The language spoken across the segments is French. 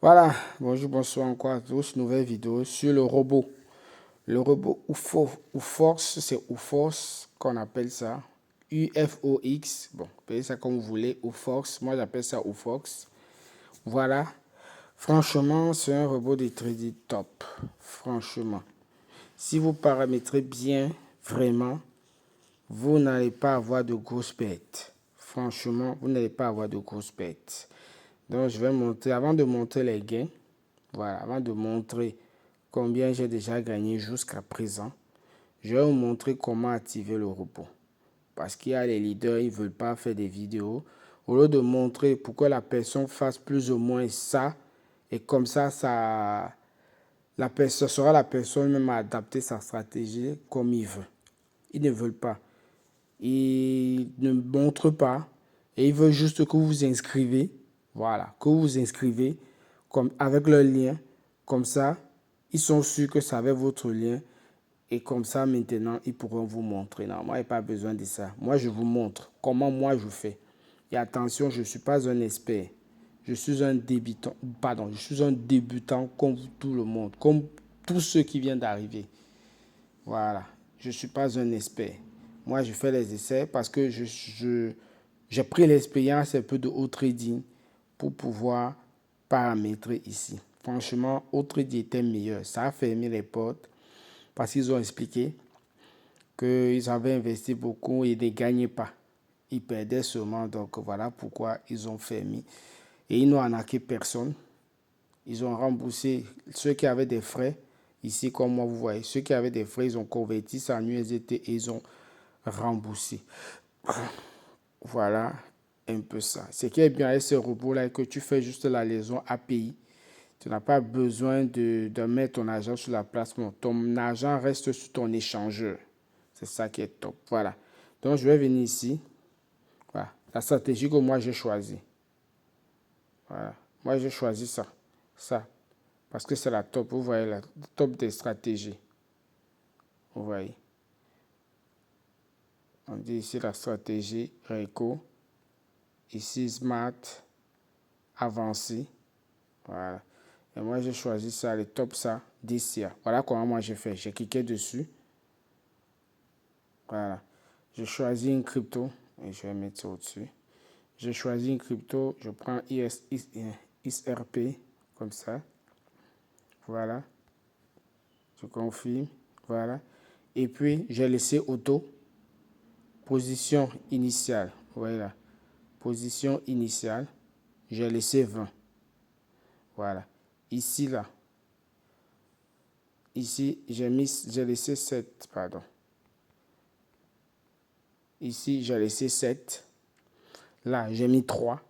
Voilà, bonjour, bonsoir encore à tous. Nouvelle vidéo sur le robot. Le robot UFOX, c'est UFOX qu'on appelle ça. UFOX, bon, appelez ça comme vous voulez, UFOX. Moi, j'appelle ça UFOX. Voilà. Franchement, c'est un robot de trading top. Franchement. Si vous paramétrez bien, vraiment, vous n'allez pas avoir de grosses pertes. Franchement, vous n'allez pas avoir de grosses pertes. Donc, je vais montrer, avant de montrer les gains, voilà, avant de montrer combien j'ai déjà gagné jusqu'à présent, je vais vous montrer comment activer le robot. Parce qu'il y a les leaders, ils ne veulent pas faire des vidéos. Au lieu de montrer pourquoi la personne fasse plus ou moins ça, et comme ça, ce sera la personne même à adapter sa stratégie comme il veut. Ils ne veulent pas. Ils ne montrent pas. Et ils veulent juste que vous vous inscrivez. Voilà, que vous vous inscrivez comme, avec leur lien. Comme ça, ils sont sûrs que c'est avec votre lien. Et comme ça, maintenant, ils pourront vous montrer. Non, moi, il n'y a pas besoin de ça. Moi, je vous montre comment moi je fais. Et attention, je ne suis pas un expert. Je suis un débutant. Pardon, je suis un débutant comme tout le monde. Comme tous ceux qui viennent d'arriver. Voilà. Je ne suis pas un expert. Moi, je fais les essais parce que j'ai pris l'expérience un peu de haut trading pour pouvoir paramétrer ici. Franchement, haut trading était meilleur. Ça a fermé les portes parce qu'ils ont expliqué qu'ils avaient investi beaucoup et ils ne gagnaient pas. Ils perdaient seulement. Donc, voilà pourquoi ils ont fermé. Et ils n'ont arnaqué personne. Ils ont remboursé ceux qui avaient des frais. Ici, comme moi, vous voyez, ceux qui avaient des frais, ils ont converti ça en USDT et ils ont remboursé. Voilà un peu ça. Ce qui est bien avec ce robot-là, que tu fais juste la liaison API. Tu n'as pas besoin de mettre ton argent sur la place. Ton argent reste sur ton échangeur. C'est ça qui est top. Voilà. Donc, je vais venir ici. Voilà. La stratégie que moi, j'ai choisie. Voilà. Moi, j'ai choisi ça. Ça. Parce que c'est la top. Vous voyez, la top des stratégies. Vous voyez. On dit ici la stratégie RECO. Ici, Smart. Avancé. Voilà. Et moi, j'ai choisi ça, le top ça, d'ici. Voilà comment moi j'ai fait. J'ai cliqué dessus. Voilà. Je choisis une crypto. Et je vais mettre ça au-dessus. J'ai choisi une crypto. Je prends XRP. Comme ça. Voilà. Je confirme. Voilà. Et puis, j'ai laissé auto. Position initiale. Voilà. Position initiale. J'ai laissé 20. Voilà. Ici, là. Ici, j'ai laissé 7. Pardon. Ici, j'ai laissé 7. Là, j'ai mis 3.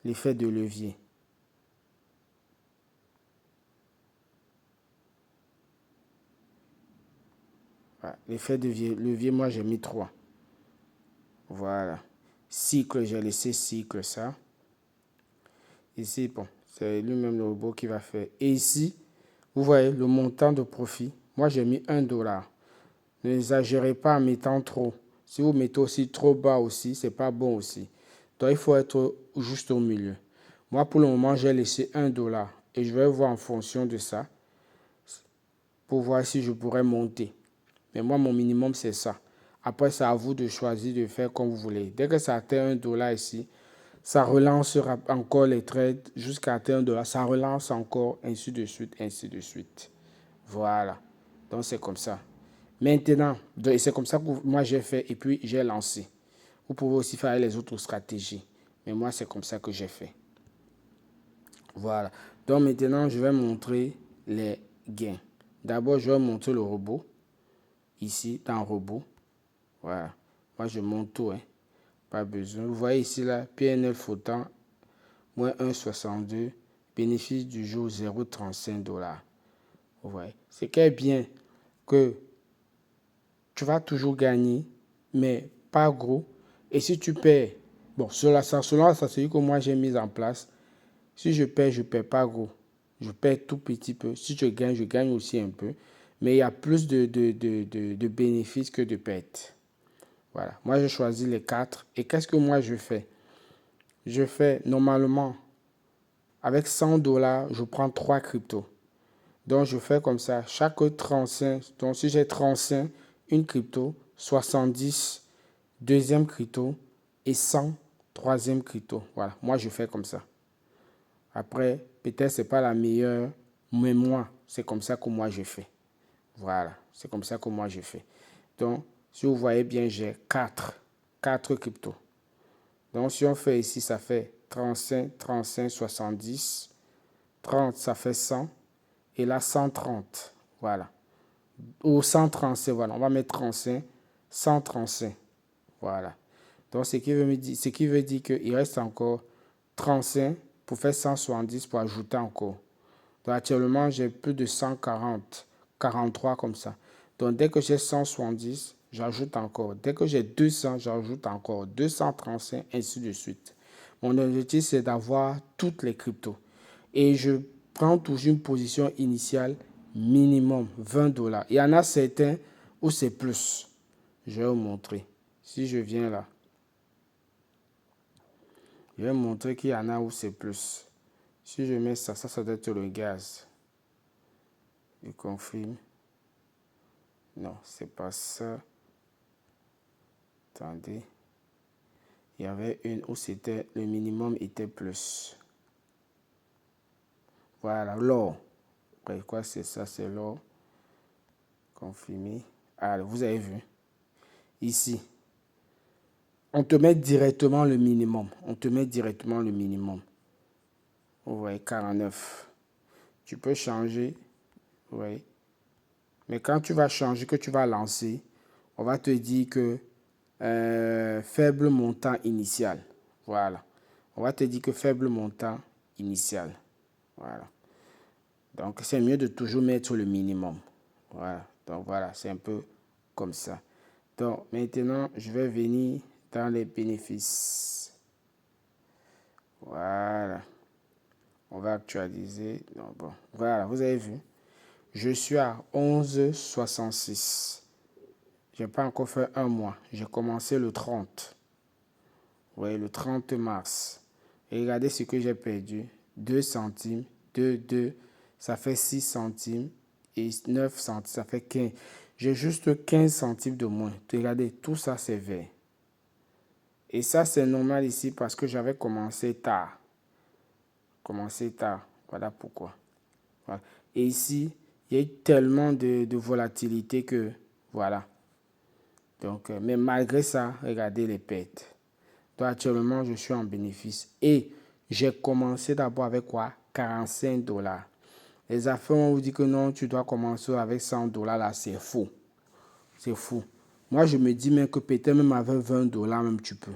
L'effet de levier. Voilà. L'effet de levier, moi, j'ai mis 3. Voilà. Cycle, j'ai laissé cycle, ça. Ici, bon, c'est lui-même le robot qui va faire. Et ici, vous voyez le montant de profit. Moi, j'ai mis 1 dollar. N'exagérez pas en mettant trop. Si vous mettez aussi trop bas aussi, c'est pas bon aussi. Donc, il faut être juste au milieu. Moi, pour le moment, j'ai laissé 1 dollar. Et je vais voir en fonction de ça pour voir si je pourrais monter. Mais moi, mon minimum, c'est ça. Après, c'est à vous de choisir de faire comme vous voulez. Dès que ça atteint 1 dollar ici, ça relance encore les trades jusqu'à atteindre 1 dollar. Ça relance encore, ainsi de suite, ainsi de suite. Voilà. Donc, c'est comme ça. Maintenant, c'est comme ça que moi j'ai fait et puis j'ai lancé. Vous pouvez aussi faire les autres stratégies. Mais moi, c'est comme ça que j'ai fait. Voilà. Donc maintenant, je vais montrer les gains. D'abord, je vais montrer le robot. Ici, dans le robot. Voilà. Moi, je monte tout. Hein. Pas besoin. Vous voyez ici, là, PNL flottant, moins 1,62. Bénéfice du jour, 0,35 dollars. Vous voyez. Ce qui est bien, que tu vas toujours gagner, mais pas gros. Et si tu perds, bon, selon la stratégie que moi j'ai mise en place, si je perds pas gros. Je perds tout petit peu. Si je gagne aussi un peu. Mais il y a plus de bénéfices que de pertes. Voilà. Moi, je choisis les 4. Et qu'est-ce que moi je fais? Je fais normalement avec 100 $, je prends 3 cryptos. Donc, je fais comme ça. Chaque 35, donc si j'ai 35, une crypto, 70, deuxième crypto et 100, troisième crypto. Voilà, moi, je fais comme ça. Après, peut-être ce n'est pas la meilleure, mais moi, c'est comme ça que moi, je fais. Voilà, c'est comme ça que moi, je fais. Donc, si vous voyez bien, j'ai 4 cryptos. Donc, si on fait ici, ça fait 35, 35, 70. 30, ça fait 100. Et là, 130. Voilà. Ou 135, voilà. On va mettre 35, 135. Voilà. Donc, ce qui veut dire qu'il reste encore 35 pour faire 170 pour ajouter encore. Donc, actuellement, j'ai plus de 140, 43 comme ça. Donc, dès que j'ai 170, j'ajoute encore. Dès que j'ai 200, j'ajoute encore. 235, ainsi de suite. Mon objectif, c'est d'avoir toutes les cryptos. Et je prends toujours une position initiale minimum 20 $. Il y en a certains où c'est plus. Je vais vous montrer. Si je viens là, je vais montrer qu'il y en a où c'est plus. Si je mets ça, ça doit être le gaz. Je confirme. Non, c'est pas ça. Attendez. Il y avait une où c'était le minimum était plus. Voilà, l'or. Quoi, c'est ça, c'est l'or. Confirmer. Ah, vous avez vu. Ici. On te met directement le minimum. On te met directement le minimum. Vous voyez, 49. Tu peux changer. Vous voyez. Mais quand tu vas changer, que tu vas lancer, on va te dire que faible montant initial. Voilà. On va te dire que faible montant initial. Voilà. Donc, c'est mieux de toujours mettre le minimum. Voilà. Donc, voilà, c'est un peu comme ça. Donc, maintenant, je vais venir dans les bénéfices. Voilà. On va actualiser. Non, bon. Voilà, vous avez vu. Je suis à 11,66. Je n'ai pas encore fait un mois. J'ai commencé le 30. Vous voyez, le 30 mars. Et regardez ce que j'ai perdu. 2 centimes. 2. Ça fait 6 centimes. Et 9 centimes. Ça fait 15. J'ai juste 15 centimes de moins. Regardez, tout ça, c'est vert. Et ça, c'est normal ici parce que j'avais commencé tard. Voilà pourquoi. Voilà. Et ici, il y a eu tellement de volatilité que, voilà. Donc, mais malgré ça, regardez les pertes. Donc, actuellement, je suis en bénéfice. Et j'ai commencé d'abord avec quoi? 45 $. Les affaires, on vous dit que non, tu dois commencer avec 100 $ là, c'est faux. C'est fou. Moi, je me dis même que peut-être même avec 20 $, même tu peux.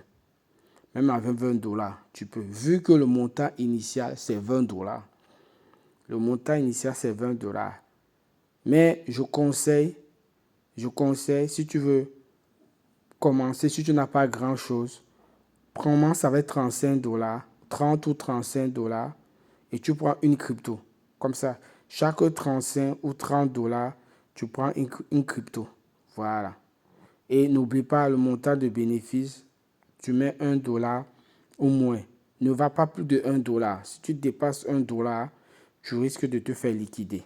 Même avec 20 $, tu peux. Vu que le montant initial, c'est 20 $. Le montant initial, c'est 20 $. Mais je conseille, si tu veux commencer, si tu n'as pas grand-chose, commence avec 35 $, 30 ou 35 $, et tu prends une crypto. Comme ça, chaque 35 ou 30 $, tu prends une crypto. Voilà. Et n'oublie pas le montant de bénéfice, tu mets 1 $ au moins. Ne va pas plus de 1 $. Si tu dépasses 1 $, tu risques de te faire liquider.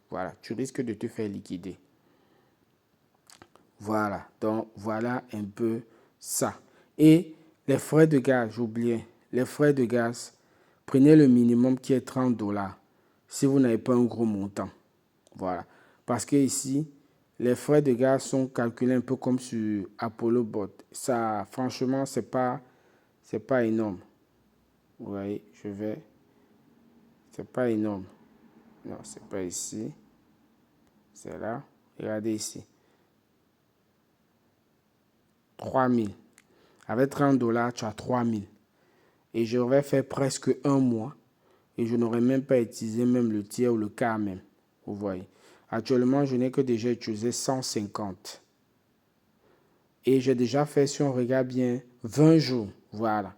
Voilà, tu risques de te faire liquider. Voilà, donc voilà un peu ça. Et les frais de gaz, j'oubliais. Les frais de gaz, prenez le minimum qui est 30 $ si vous n'avez pas un gros montant. Voilà. Parce que ici, les frais de gaz sont calculés un peu comme sur Apollo Bot. Ça, franchement, c'est pas énorme. Vous voyez, c'est pas énorme. Non, c'est pas ici. C'est là. Regardez ici. 3000. Avec 30 $, tu as 3000. Et j'aurais fait presque un mois. Et je n'aurais même pas utilisé même le tiers ou le quart même. Vous voyez. Actuellement, je n'ai que déjà utilisé 150. Et j'ai déjà fait, si on regarde bien, 20 jours. Voilà.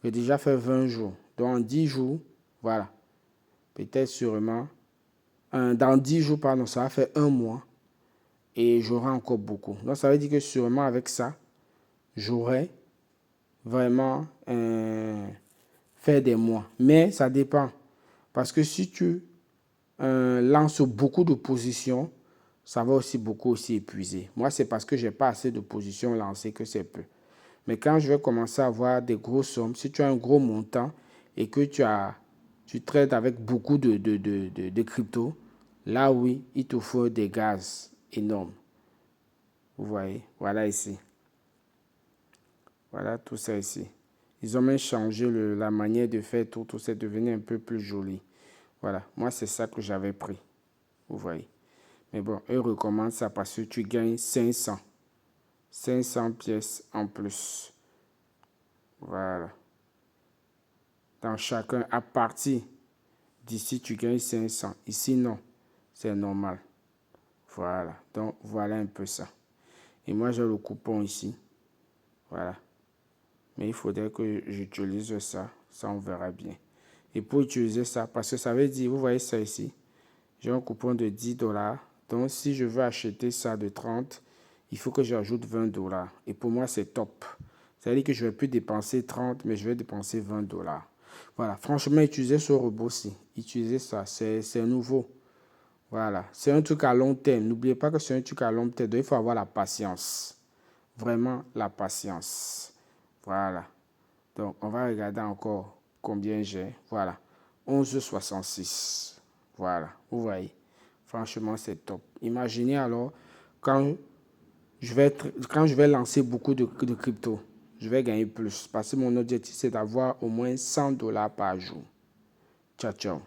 J'ai déjà fait 20 jours. Donc, en 10 jours, voilà. Peut-être sûrement. Dans 10 jours, pardon, ça va faire un mois. Et j'aurai encore beaucoup. Donc, ça veut dire que sûrement avec ça, j'aurai vraiment faire des mois. Mais ça dépend. Parce que si tu lances beaucoup de positions, ça va aussi beaucoup aussi épuiser. Moi, c'est parce que je n'ai pas assez de positions lancées que c'est peu. Mais quand je vais commencer à avoir des grosses sommes, si tu as un gros montant et que tu traites avec beaucoup de crypto, là oui, il te faut des gaz énormes. Vous voyez, voilà ici. Voilà tout ça ici. Ils ont même changé la manière de faire tout c'est devenu un peu plus joli. Voilà, moi c'est ça que j'avais pris. Vous voyez. Mais bon, eux recommandent ça parce que tu gagnes 500. 500 pièces en plus. Voilà. Dans chacun, à partir d'ici, tu gagnes 500. Ici, non. C'est normal. Voilà. Donc, voilà un peu ça. Et moi, j'ai le coupon ici. Voilà. Mais il faudrait que j'utilise ça. Ça, on verra bien. Et pour utiliser ça, parce que ça veut dire, vous voyez ça ici, j'ai un coupon de 10 dollars. Donc, si je veux acheter ça de 30, il faut que j'ajoute 20 dollars. Et pour moi, c'est top. Ça veut dire que je ne vais plus dépenser 30, mais je vais dépenser 20 dollars. Voilà. Franchement, utilisez ce robot-ci. Utilisez ça. C'est nouveau. Voilà. C'est un truc à long terme. N'oubliez pas que c'est un truc à long terme. Donc, il faut avoir la patience. Vraiment la patience. Voilà. Donc, on va regarder encore combien j'ai. Voilà. 11,66. Voilà. Vous voyez. Franchement, c'est top. Imaginez alors quand quand je vais lancer beaucoup de crypto, je vais gagner plus. Parce que mon objectif, c'est d'avoir au moins 100 dollars par jour. Ciao, ciao.